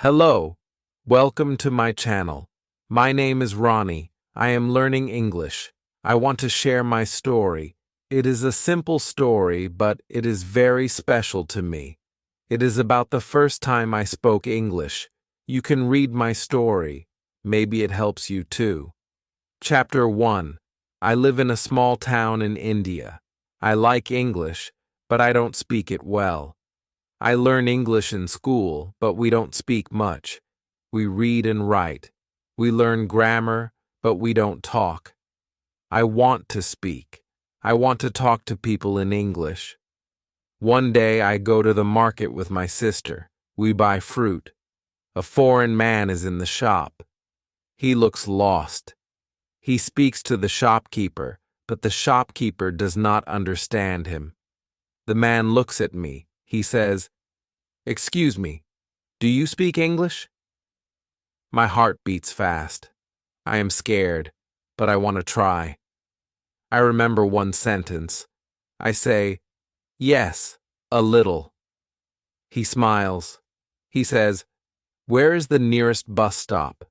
Hello, welcome to my channel. My name is Ronnie. I am learning English. I want to share my story. It is a simple story, but it is very special to me. It is about the first time I spoke English. You can read my story. Maybe it helps you too. Chapter 1. I live in a small town in India. I like English, but I don't speak it well. I learn English in school, but we don't speak much. We read and write. We learn grammar, but we don't talk. I want to speak. I want to talk to people in English. One day I go to the market with my sister. We buy fruit. A foreign man is in the shop. He looks lost. He speaks to the shopkeeper, but the shopkeeper does not understand him. The man looks at me. He says, "Excuse me, do you speak English?" My heart beats fast. I am scared, but I want to try. I remember one sentence. I say, "Yes, a little." He smiles. He says, "Where is the nearest bus stop?"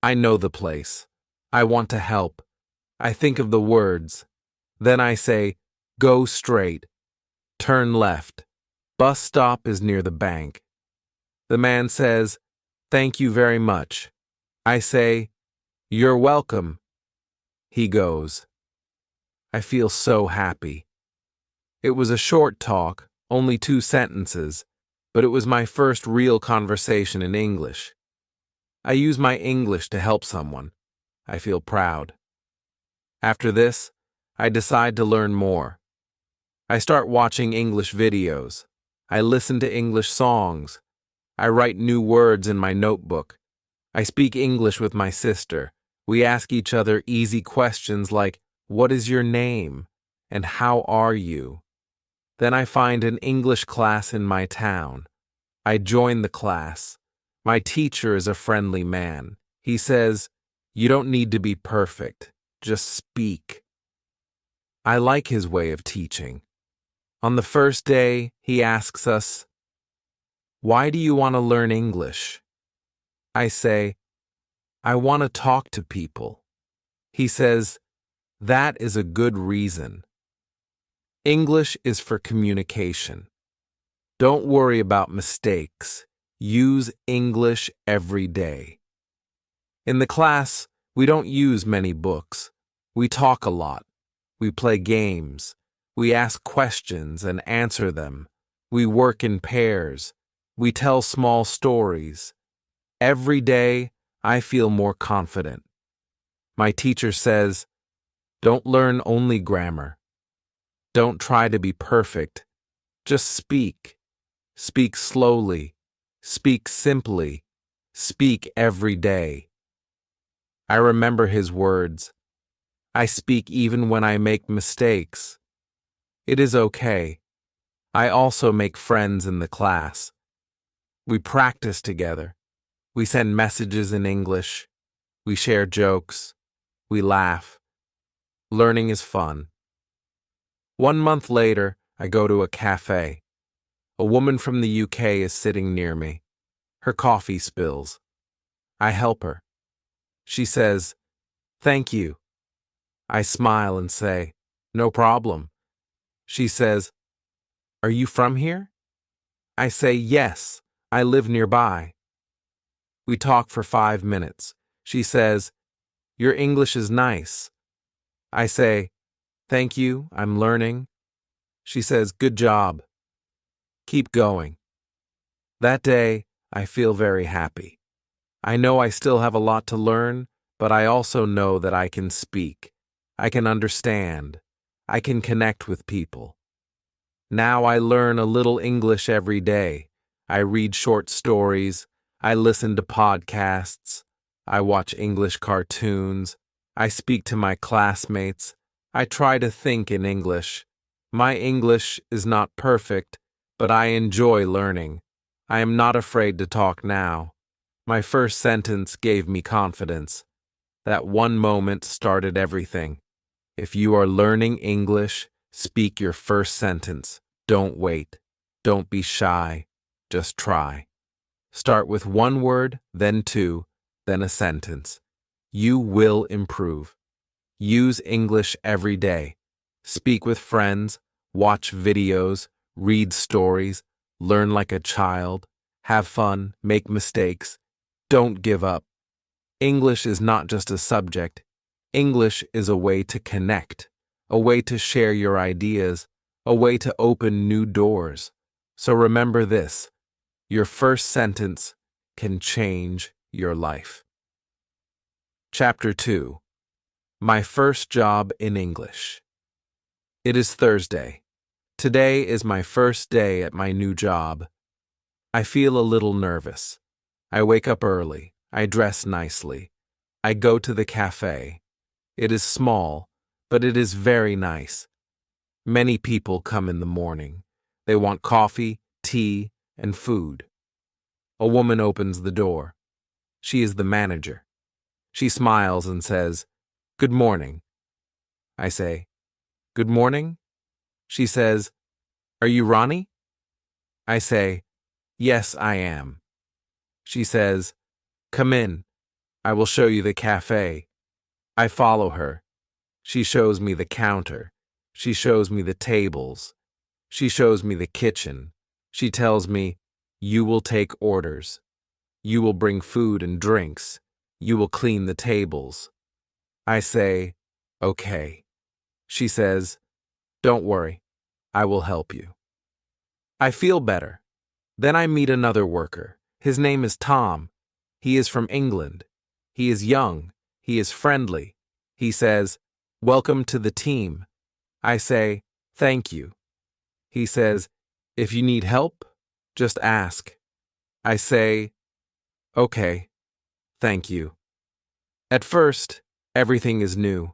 I know the place. I want to help. I think of the words. Then I say, "Go straight. Turn left. Bus stop is near the bank." The man says, "Thank you very much." I say, "You're welcome." He goes. I feel so happy. It was a short talk, only 2 sentences, but it was my first real conversation in English. I use my English to help someone. I feel proud. After this, I decide to learn more. I start watching English videos. I listen to English songs. I write new words in my notebook. I speak English with my sister. We ask each other easy questions like, "What is your name?" and "How are you?" Then I find an English class in my town. I join the class. My teacher is a friendly man. He says, "You don't need to be perfect. Just speak." I like his way of teaching. On the first day, he asks us, "Why do you want to learn English?" I say, "I want to talk to people." He says, "That is a good reason." English is for communication. Don't worry about mistakes. Use English every day. In the class, we don't use many books. We talk a lot. We play games. We ask questions and answer them. We work in pairs. We tell small stories. Every day, I feel more confident. My teacher says, "Don't learn only grammar. Don't try to be perfect. Just speak. Speak slowly. Speak simply. Speak every day." I remember his words. I speak even when I make mistakes. It is okay. I also make friends in the class. We practice together. We send messages in English. We share jokes. We laugh. Learning is fun. 1 month later, I go to a cafe. A woman from the UK is sitting near me. Her coffee spills. I help her. She says, "Thank you." I smile and say, "No problem." She says, "Are you from here?" I say, "Yes, I live nearby." We talk for 5 minutes. She says, "Your English is nice." I say, "Thank you, I'm learning." She says, "Good job. Keep going." That day, I feel very happy. I know I still have a lot to learn, but I also know that I can speak. I can understand. I can connect with people. Now I learn a little English every day. I read short stories. I listen to podcasts. I watch English cartoons. I speak to my classmates. I try to think in English. My English is not perfect, but I enjoy learning. I am not afraid to talk now. My first sentence gave me confidence. That one moment started everything. If you are learning English, speak your first sentence. Don't wait. Don't be shy. Just try. Start with one word, then two, then a sentence. You will improve. Use English every day. Speak with friends, watch videos, read stories, learn like a child, have fun, make mistakes. Don't give up. English is not just a subject. English is a way to connect, a way to share your ideas, a way to open new doors. So remember this, your first sentence can change your life. Chapter 2. My first job in English. It is Thursday. Today is my first day at my new job. I feel a little nervous. I wake up early. I dress nicely. I go to the cafe. It is small, but it is very nice. Many people come in the morning. They want coffee, tea, and food. A woman opens the door. She is the manager. She smiles and says, "Good morning." I say, "Good morning?" She says, "Are you Ronnie?" I say, "Yes, I am." She says, "Come in. I will show you the cafe." I follow her. She shows me the counter. She shows me the tables. She shows me the kitchen. She tells me, "You will take orders. You will bring food and drinks. You will clean the tables." I say, "Okay." She says, "Don't worry. I will help you." I feel better. Then I meet another worker. His name is Tom. He is from England. He is young. He is friendly. He says, "Welcome to the team." I say, "Thank you." He says, "If you need help, just ask." I say, "Okay, thank you." At first, everything is new.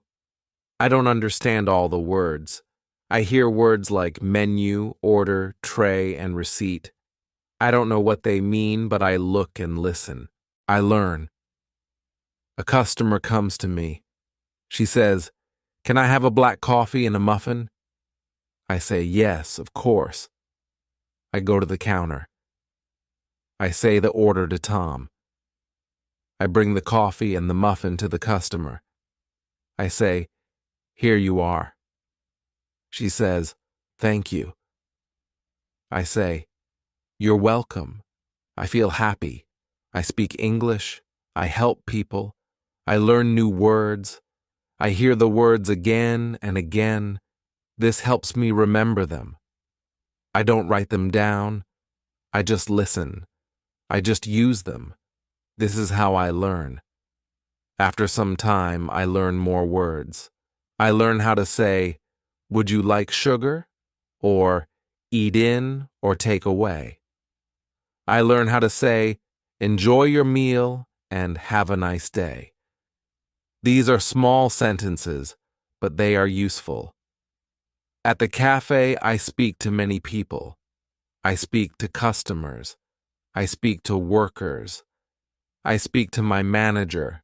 I don't understand all the words. I hear words like menu, order, tray, and receipt. I don't know what they mean, but I look and listen. I learn. A customer comes to me. She says, "Can I have a black coffee and a muffin?" I say, "Yes, of course." I go to the counter. I say the order to Tom. I bring the coffee and the muffin to the customer. I say, "Here you are." She says, "Thank you." I say, "You're welcome." I feel happy. I speak English. I help people. I learn new words. I hear the words again and again. This helps me remember them. I don't write them down. I just listen. I just use them. This is how I learn. After some time, I learn more words. I learn how to say, "Would you like sugar?" or "Eat in" or "Take away." I learn how to say, "Enjoy your meal" and "Have a nice day." These are small sentences, but they are useful. At the cafe, I speak to many people. I speak to customers. I speak to workers. I speak to my manager.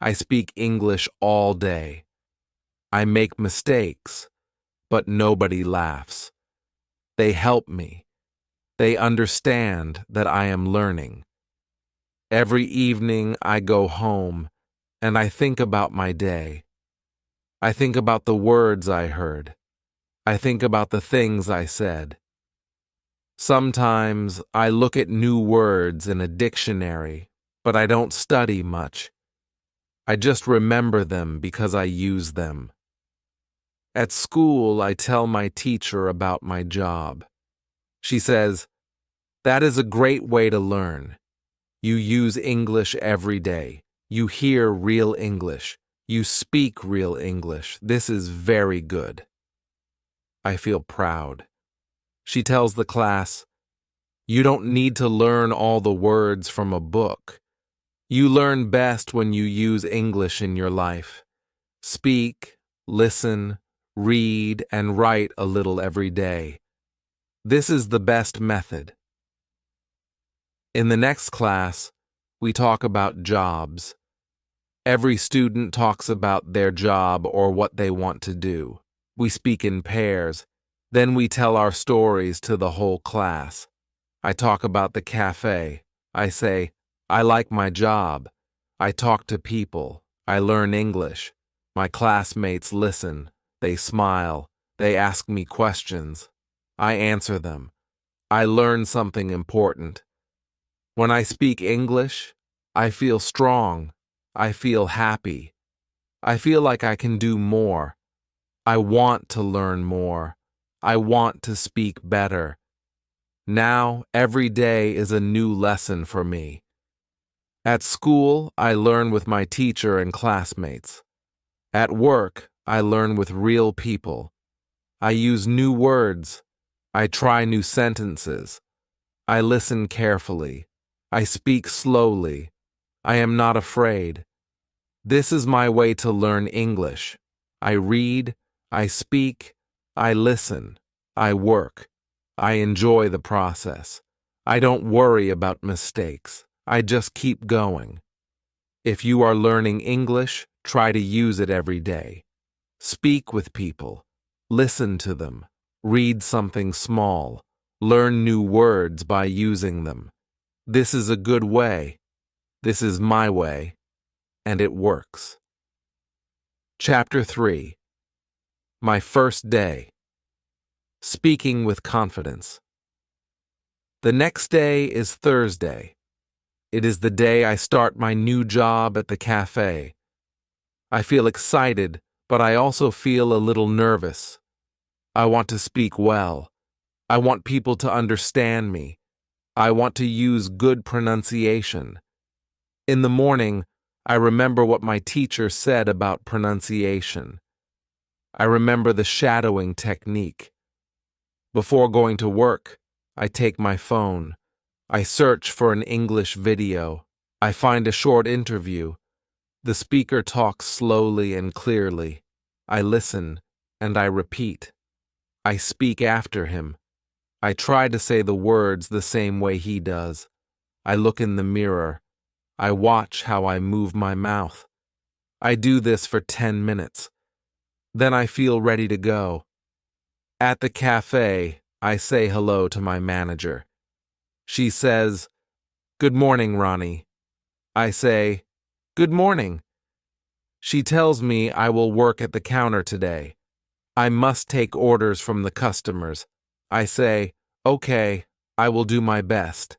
I speak English all day. I make mistakes, but nobody laughs. They help me. They understand that I am learning. Every evening I go home and I think about my day. I think about the words I heard. I think about the things I said. Sometimes I look at new words in a dictionary, but I don't study much. I just remember them because I use them. At school, I tell my teacher about my job. She says, "That is a great way to learn. You use English every day. You hear real English. You speak real English. This is very good." I feel proud. She tells the class, "You don't need to learn all the words from a book. You learn best when you use English in your life. Speak, listen, read, and write a little every day. This is the best method." In the next class, we talk about jobs. Every student talks about their job or what they want to do. We speak in pairs. Then we tell our stories to the whole class. I talk about the cafe. I say, I like my job. I talk to people. I learn English. My classmates listen. They smile. They ask me questions. I answer them. I learn something important. When I speak English, I feel strong. I feel happy. I feel like I can do more. I want to learn more. I want to speak better. Now, every day is a new lesson for me. At school, I learn with my teacher and classmates. At work, I learn with real people. I use new words. I try new sentences. I listen carefully. I speak slowly. I am not afraid. This is my way to learn English. I read, I speak, I listen, I work. I enjoy the process. I don't worry about mistakes. I just keep going. If you are learning English, try to use it every day. Speak with people. Listen to them. Read something small. Learn new words by using them. This is a good way. This is my way, and it works. Chapter 3. My first day. Speaking with confidence. The next day is Thursday. It is the day I start my new job at the cafe. I feel excited, but I also feel a little nervous. I want to speak well. I want people to understand me. I want to use good pronunciation. In the morning, I remember what my teacher said about pronunciation. I remember the shadowing technique. Before going to work, I take my phone. I search for an English video. I find a short interview. The speaker talks slowly and clearly. I listen, and I repeat. I speak after him. I try to say the words the same way he does. I look in the mirror. I watch how I move my mouth. I do this for 10 minutes. Then I feel ready to go. At the cafe, I say hello to my manager. She says, "Good morning, Ronnie." I say, "Good morning." She tells me I will work at the counter today. I must take orders from the customers. I say, "Okay, I will do my best."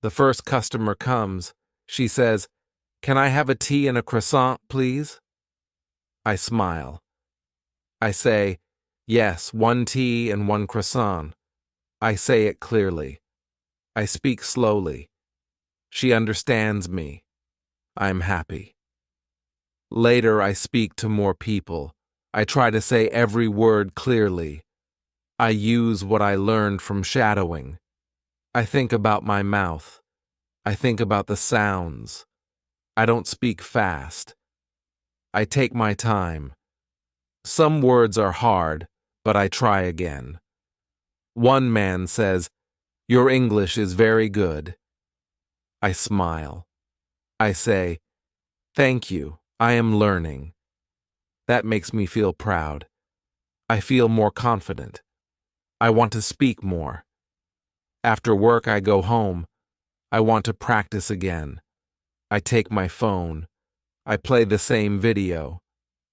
The first customer comes. She says, "Can I have a tea and a croissant, please?" I smile. I say, "Yes, 1 tea and 1 croissant." I say it clearly. I speak slowly. She understands me. I'm happy. Later, I speak to more people. I try to say every word clearly. I use what I learned from shadowing. I think about my mouth. I think about the sounds. I don't speak fast. I take my time. Some words are hard, but I try again. One man says, "Your English is very good." I smile. I say, "Thank you, I am learning." That makes me feel proud. I feel more confident. I want to speak more. After work, I go home. I want to practice again. I take my phone. I play the same video.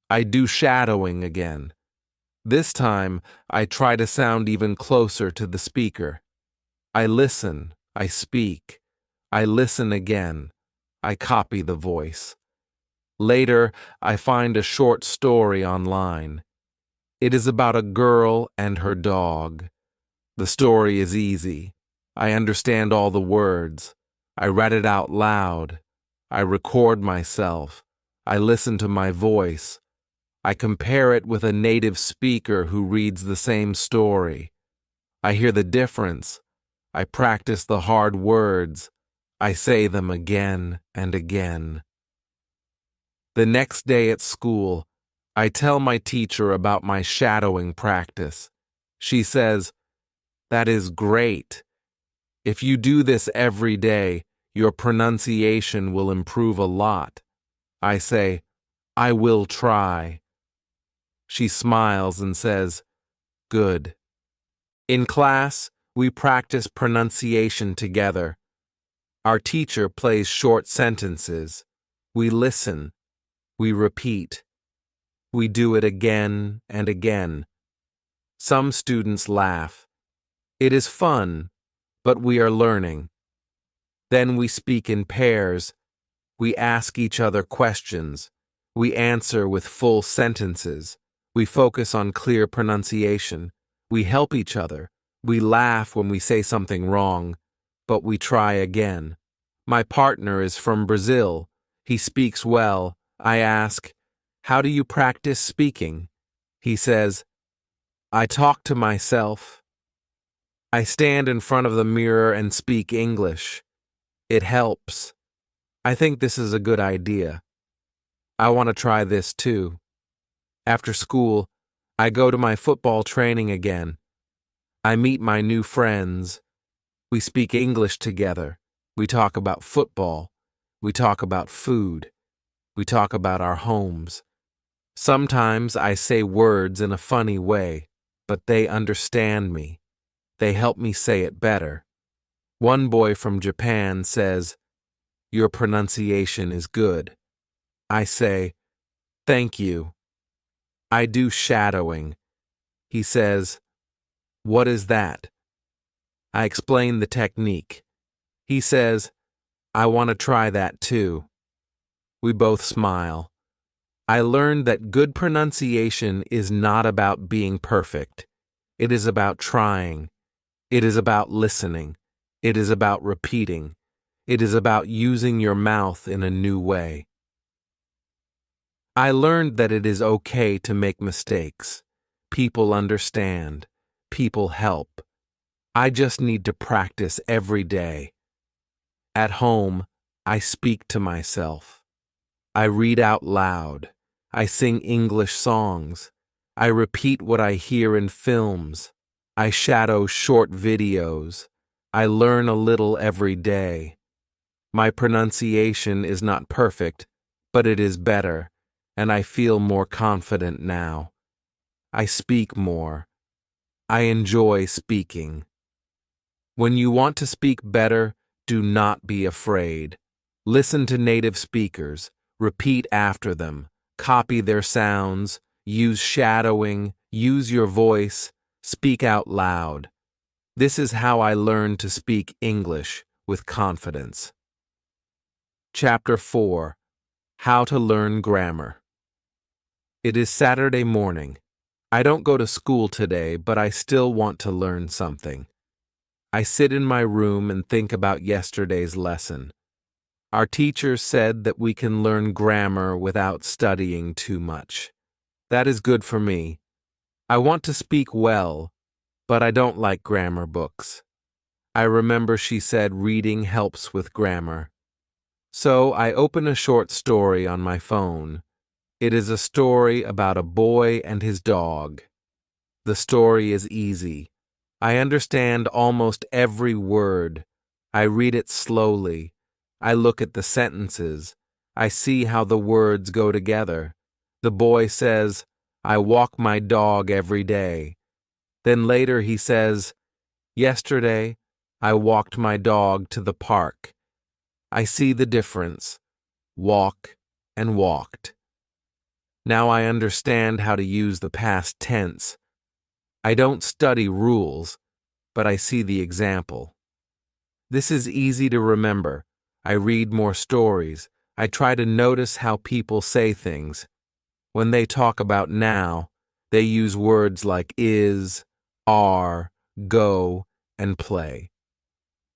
I do shadowing again. This time, I try to sound even closer to the speaker. I listen. I speak. I listen again. I copy the voice. Later, I find a short story online. It is about a girl and her dog. The story is easy. I understand all the words. I read it out loud. I record myself. I listen to my voice. I compare it with a native speaker who reads the same story. I hear the difference. I practice the hard words. I say them again and again. The next day at school, I tell my teacher about my shadowing practice. She says, "That is great. If you do this every day, your pronunciation will improve a lot." I say, "I will try." She smiles and says, "Good." In class, we practice pronunciation together. Our teacher plays short sentences. We listen. We repeat. We do it again and again. Some students laugh. It is fun, but we are learning. Then we speak in pairs. We ask each other questions. We answer with full sentences. We focus on clear pronunciation. We help each other. We laugh when we say something wrong, but we try again. My partner is from Brazil. He speaks well. I ask, "How do you practice speaking?" He says, "I talk to myself." I stand in front of the mirror and speak English. It helps. I think this is a good idea. I want to try this too. After school, I go to my football training again. I meet my new friends. We speak English together. We talk about football. We talk about food. We talk about our homes. Sometimes I say words in a funny way, but they understand me. They help me say it better. One boy from Japan says, "Your pronunciation is good." I say, "Thank you." I do shadowing. He says, "What is that?" I explain the technique. He says, "I want to try that too." We both smile. I learned that good pronunciation is not about being perfect. It is about trying. It is about listening. It is about repeating. It is about using your mouth in a new way. I learned that it is okay to make mistakes. People understand. People help. I just need to practice every day. At home, I speak to myself. I read out loud. I sing English songs. I repeat what I hear in films. I shadow short videos. I learn a little every day. My pronunciation is not perfect, but it is better, and I feel more confident now. I speak more. I enjoy speaking. When you want to speak better, do not be afraid. Listen to native speakers. Repeat after them. Copy their sounds. Use shadowing. Use your voice. Speak out loud. This is how I learned to speak English with confidence. Chapter 4. How to Learn Grammar. It is Saturday morning. I don't go to school today, but I still want to learn something. I sit in my room and think about yesterday's lesson. Our teacher said that we can learn grammar without studying too much. That is good for me. I want to speak well, but I don't like grammar books. I remember she said reading helps with grammar. So I open a short story on my phone. It is a story about a boy and his dog. The story is easy. I understand almost every word. I read it slowly. I look at the sentences. I see how the words go together. The boy says, "I walk my dog every day." Then later he says, "Yesterday, I walked my dog to the park." I see the difference. Walk and walked. Now I understand how to use the past tense. I don't study rules, but I see the example. This is easy to remember. I read more stories. I try to notice how people say things. When they talk about now, they use words like is, are, go, and play.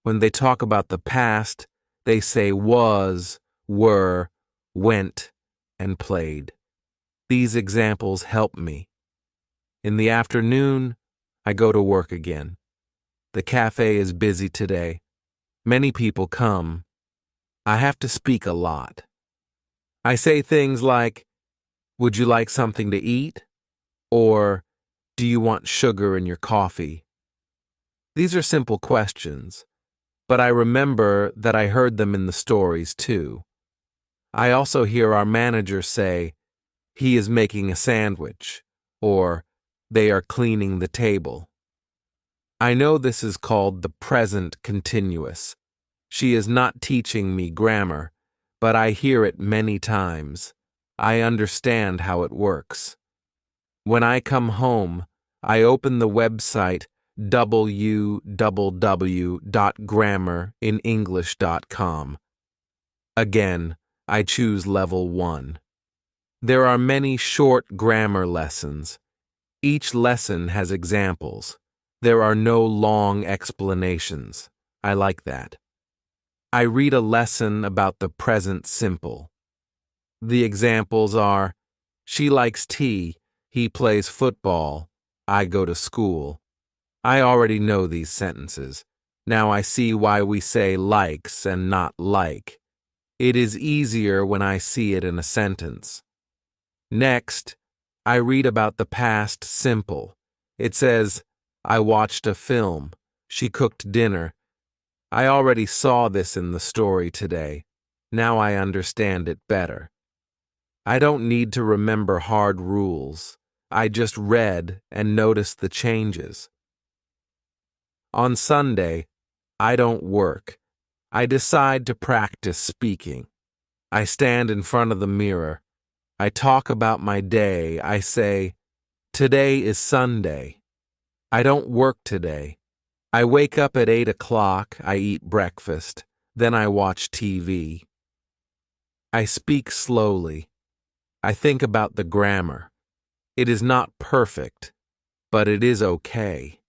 When they talk about the past, they say was, were, went, and played. These examples help me. In the afternoon, I go to work again. The cafe is busy today. Many people come. I have to speak a lot. I say things like, "Would you like something to eat?" Or, "Do you want sugar in your coffee?" These are simple questions, but I remember that I heard them in the stories too. I also hear our manager say, "He is making a sandwich," or "They are cleaning the table." I know this is called the present continuous. She is not teaching me grammar, but I hear it many times. I understand how it works. When I come home, I open the website www.grammarininenglish.com. Again, I choose level 1. There are many short grammar lessons. Each lesson has examples. There are no long explanations. I like that. I read a lesson about the present simple. The examples are, she likes tea, he plays football, I go to school. I already know these sentences. Now I see why we say likes and not like. It is easier when I see it in a sentence. Next, I read about the past simple. It says, I watched a film. She cooked dinner. I already saw this in the story today. Now I understand it better. I don't need to remember hard rules. I just read and noticed the changes. On Sunday, I don't work. I decide to practice speaking. I stand in front of the mirror. I talk about my day. I say, today is Sunday. I don't work today. I wake up at 8 o'clock. I eat breakfast. Then I watch TV. I speak slowly. I think about the grammar. It is not perfect, but it is okay.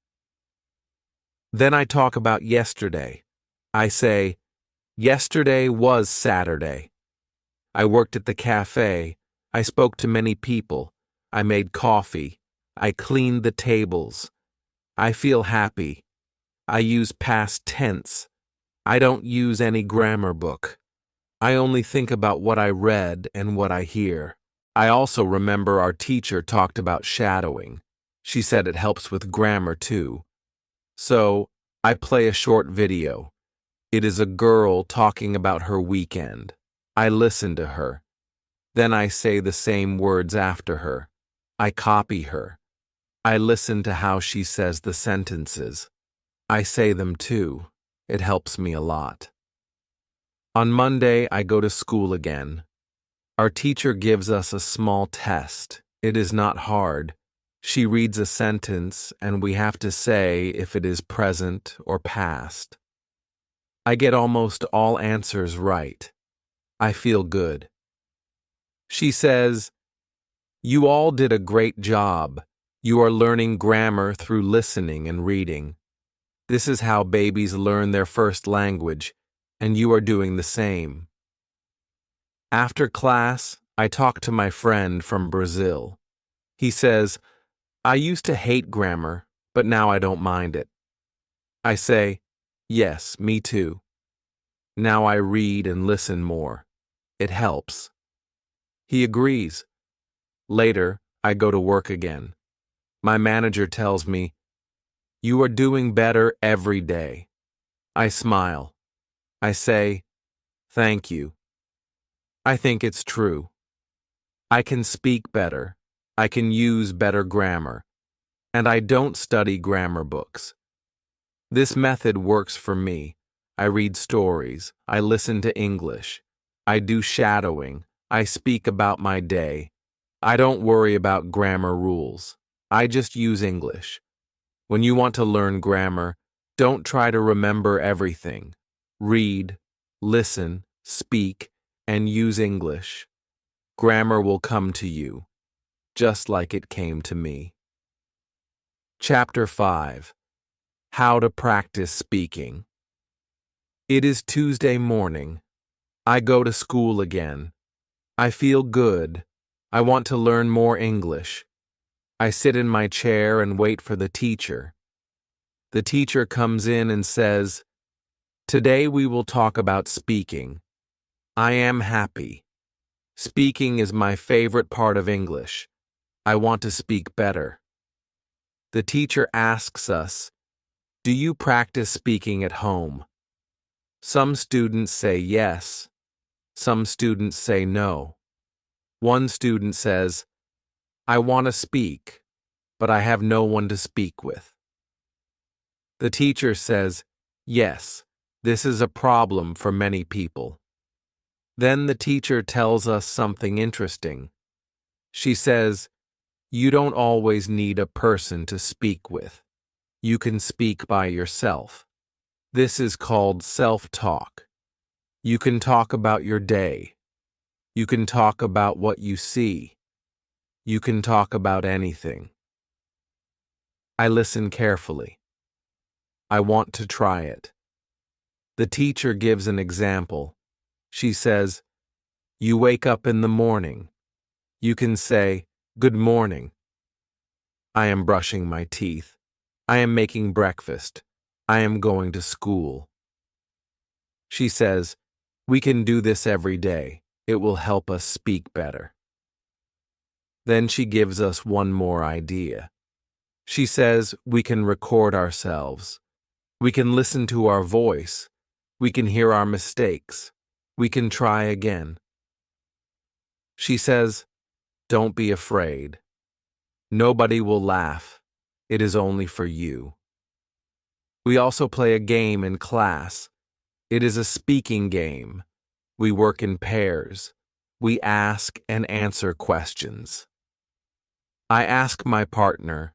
Then I talk about yesterday. I say, yesterday was Saturday. I worked at the cafe. I spoke to many people. I made coffee. I cleaned the tables. I feel happy. I use past tense. I don't use any grammar book. I only think about what I read and what I hear. I also remember our teacher talked about shadowing. She said it helps with grammar too. So, I play a short video. It is a girl talking about her weekend. I listen to her. Then I say the same words after her. I copy her. I listen to how she says the sentences. I say them too. It helps me a lot. On Monday, I go to school again. Our teacher gives us a small test. It is not hard. She reads a sentence, and we have to say if it is present or past. I get almost all answers right. I feel good. She says, you all did a great job. You are learning grammar through listening and reading. This is how babies learn their first language, and you are doing the same. After class, I talk to my friend from Brazil. He says, I used to hate grammar, but now I don't mind it. I say, yes, me too. Now I read and listen more. It helps. He agrees. Later, I go to work again. My manager tells me, you are doing better every day. I smile. I say, thank you. I think it's true. I can speak better. I can use better grammar. And I don't study grammar books. This method works for me. I read stories. I listen to English. I do shadowing. I speak about my day. I don't worry about grammar rules. I just use English. When you want to learn grammar, don't try to remember everything. Read, listen, speak, and use English. Grammar will come to you, just like it came to me. Chapter 5. How to Practice Speaking. It is Tuesday morning. I go to school again. I feel good. I want to learn more English. I sit in my chair and wait for the teacher. The teacher comes in and says, today we will talk about speaking. I am happy. Speaking is my favorite part of English. I want to speak better. The teacher asks us, do you practice speaking at home? Some students say yes. Some students say no. One student says, I want to speak, but I have no one to speak with. The teacher says, yes, This is a problem for many people. Then the teacher tells us something interesting. She says, you don't always need a person to speak with. You can speak by yourself. This is called self-talk. You can talk about your day. You can talk about what you see. You can talk about anything. I listen carefully. I want to try it. The teacher gives an example. She says, you wake up in the morning. You can say, good morning. I am brushing my teeth. I am making breakfast. I am going to school. She says, we can do this every day. It will help us speak better. Then she gives us one more idea. She says we can record ourselves. We can listen to our voice. We can hear our mistakes. We can try again. She says, don't be afraid. Nobody will laugh. It is only for you. We also play a game in class. It is a speaking game. We work in pairs. We ask and answer questions. I ask my partner,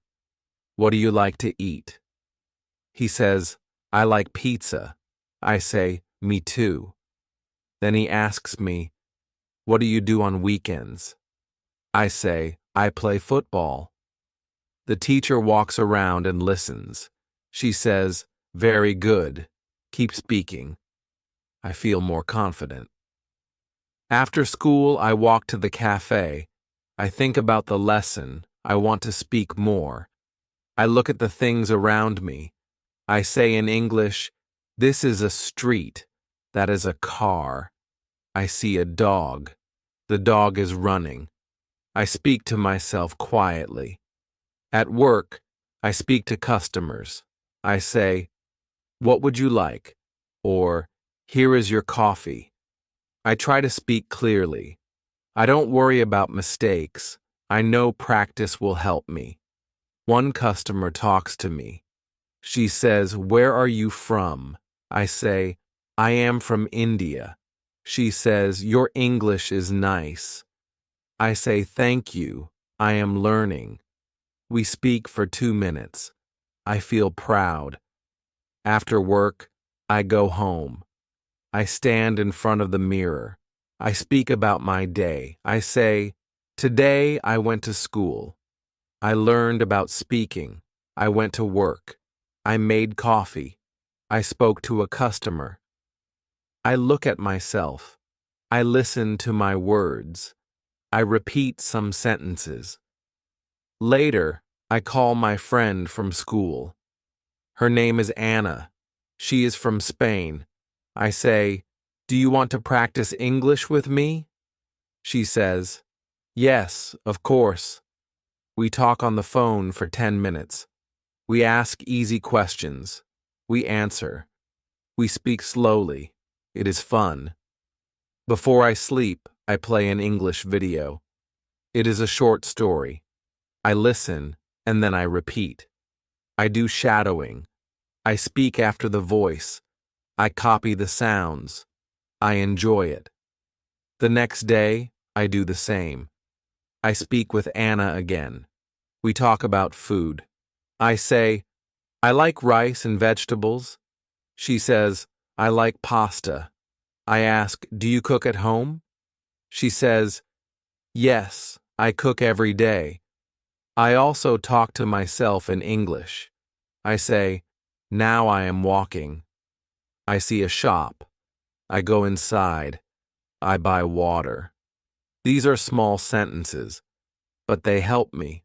what do you like to eat? He says, I like pizza. I say, me too. Then he asks me, what do you do on weekends? I say, I play football. The teacher walks around and listens. She says, very good. Keep speaking. I feel more confident. After school, I walk to the cafe. I think about the lesson. I want to speak more. I look at the things around me. I say in English, this is a street. That is a car. I see a dog. The dog is running. I speak to myself quietly. At work, I speak to customers. I say, what would you like? Or, here is your coffee. I try to speak clearly. I don't worry about mistakes. I know practice will help me. One customer talks to me. She says, where are you from? I say, I am from India. She says, your English is nice. I say, thank you. I am learning. We speak for 2 minutes. I feel proud. After work, I go home. I stand in front of the mirror. I speak about my day. I say, today I went to school. I learned about speaking. I went to work. I made coffee. I spoke to a customer. I look at myself. I listen to my words. I repeat some sentences. Later, I call my friend from school. Her name is Anna. She is from Spain. I say, do you want to practice English with me? She says, yes, of course. We talk on the phone for 10 minutes. We ask easy questions. We answer. We speak slowly. It is fun. Before I sleep, I play an English video. It is a short story. I listen, and then I repeat. I do shadowing. I speak after the voice. I copy the sounds. I enjoy it. The next day, I do the same. I speak with Anna again. We talk about food. I say, I like rice and vegetables. She says, I like pasta. I ask, do you cook at home? She says, yes, I cook every day. I also talk to myself in English. I say, now I am walking. I see a shop. I go inside. I buy water. These are small sentences, but they help me.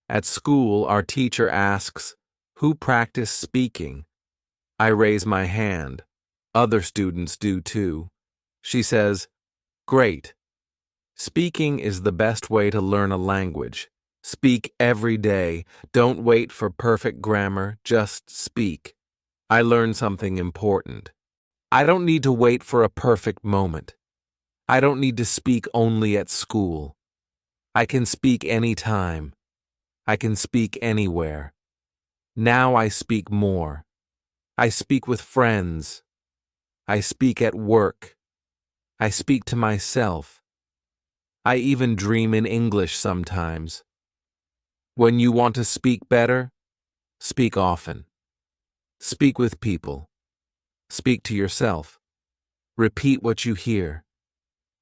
At school, our teacher asks, who practiced speaking? I raise my hand. Other students do too. She says, great. Speaking is the best way to learn a language. Speak every day. Don't wait for perfect grammar. Just speak. I learned something important. I don't need to wait for a perfect moment. I don't need to speak only at school. I can speak anytime. I can speak anywhere. Now I speak more. I speak with friends. I speak at work. I speak to myself. I even dream in English sometimes. When you want to speak better, speak often. Speak with people. Speak to yourself. Repeat what you hear.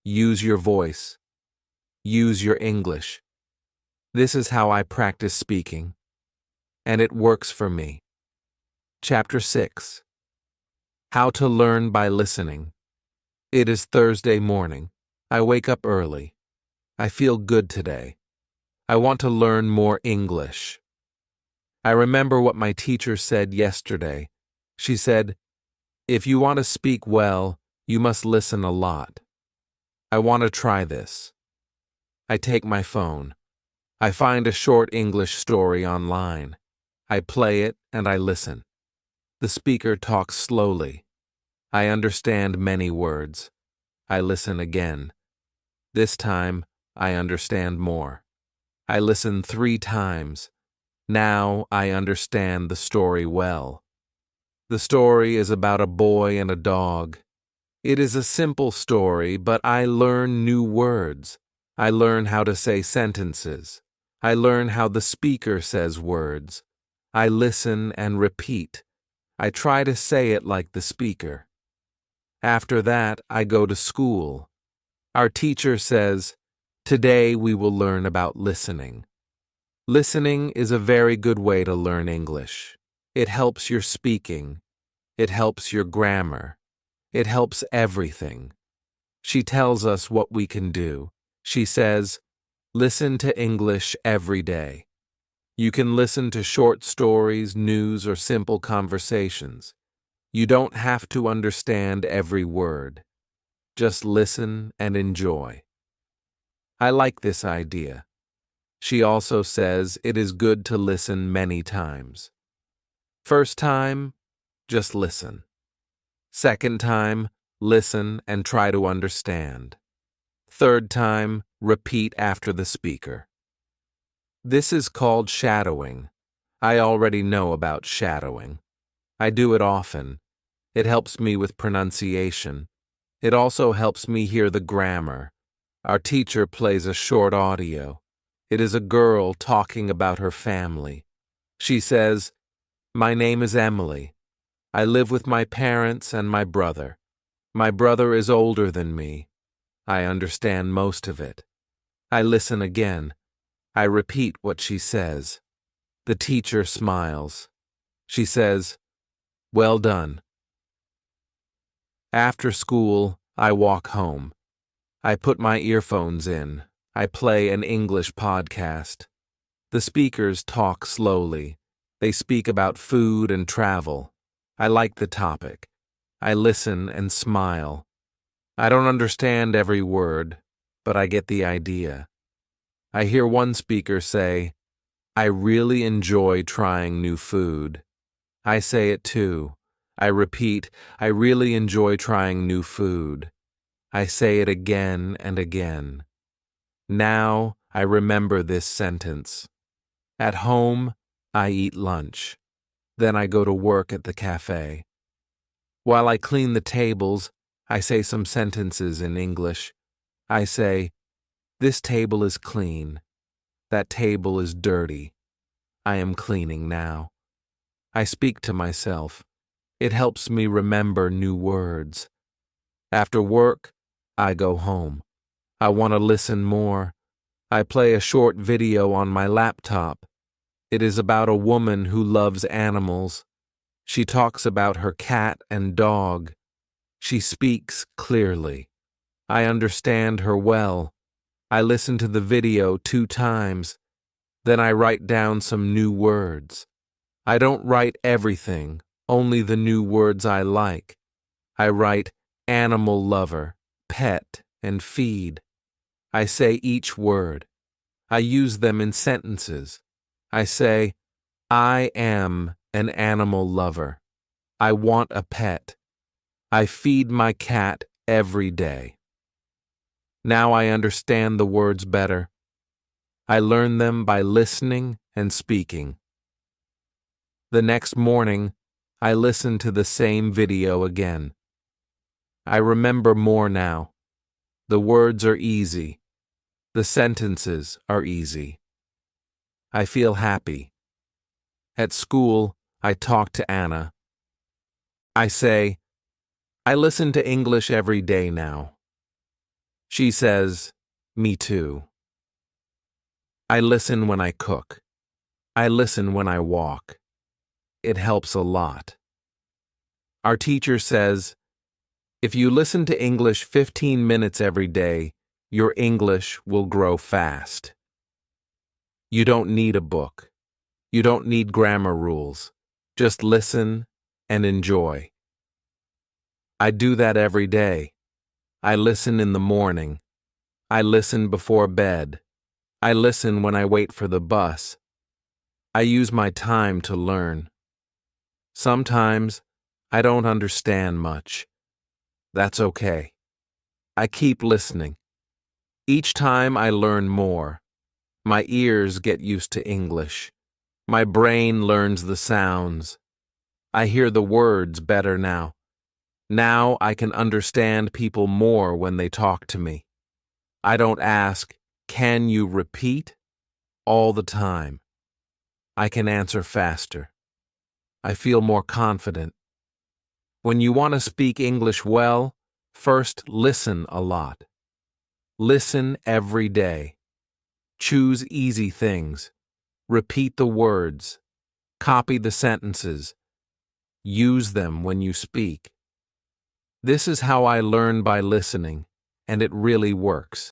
Use your voice. Use your English. This is how I practice speaking, and it works for me. Chapter 6. How to learn by listening. It is Thursday morning. I wake up early. I feel good today. I want to learn more English. I remember what my teacher said yesterday. She said, "If you want to speak well, you must listen a lot." I want to try this. I take my phone. I find a short English story online. I play it and I listen. The speaker talks slowly. I understand many words. I listen again. This time, I understand more. I listen 3 times. Now I understand the story well. The story is about a boy and a dog. It is a simple story, but I learn new words. I learn how to say sentences. I learn how the speaker says words. I listen and repeat. I try to say it like the speaker. After that, I go to school. Our teacher says, "Today we will learn about listening." Listening is a very good way to learn English. It helps your speaking. It helps your grammar. It helps everything. She tells us what we can do. She says, listen to English every day. You can listen to short stories, news, or simple conversations. You don't have to understand every word. Just listen and enjoy. I like this idea. She also says it is good to listen many times. First time, just listen. Second time, listen and try to understand. Third time, repeat after the speaker. This is called shadowing. I already know about shadowing. I do it often. It helps me with pronunciation. It also helps me hear the grammar. Our teacher plays a short audio. It is a girl talking about her family. She says, "My name is Emily. I live with my parents and my brother. My brother is older than me. I understand most of it." I listen again. I repeat what she says. The teacher smiles. She says, "Well done." After school, I walk home. I put my earphones in. I play an English podcast. The speakers talk slowly. They speak about food and travel. I like the topic. I listen and smile. I don't understand every word, but I get the idea. I hear one speaker say, "I really enjoy trying new food." I say it too. I repeat, "I really enjoy trying new food." I say it again and again. Now I remember this sentence. At home, I eat lunch. Then I go to work at the cafe. While I clean the tables, I say some sentences in English. I say, "This table is clean. That table is dirty. I am cleaning now." I speak to myself. It helps me remember new words. After work, I go home. I want to listen more. I play a short video on my laptop. It is about a woman who loves animals. She talks about her cat and dog. She speaks clearly. I understand her well. I listen to the video 2 times. Then I write down some new words. I don't write everything, only the new words I like. I write animal lover, pet, and feed. I say each word. I use them in sentences. I say, "I am an animal lover. I want a pet. I feed my cat every day." Now I understand the words better. I learn them by listening and speaking. The next morning, I listen to the same video again. I remember more now. The words are easy. The sentences are easy. I feel happy. At school, I talk to Anna. I say, I listen to English every day now. She says, me too. I listen when I cook. I listen when I walk. It helps a lot. Our teacher says, if you listen to English 15 minutes every day, your English will grow fast. You don't need a book. You don't need grammar rules. Just listen and enjoy. I do that every day. I listen in the morning. I listen before bed. I listen when I wait for the bus. I use my time to learn. Sometimes I don't understand much. That's okay. I keep listening. Each time I learn more. My ears get used to English. My brain learns the sounds. I hear the words better now. Now I can understand people more when they talk to me. I don't ask, can you repeat? All the time. I can answer faster. I feel more confident. When you want to speak English well, first listen a lot. Listen every day. Choose easy things. Repeat the words. Copy the sentences. Use them when you speak. This is how I learn by listening, and it really works.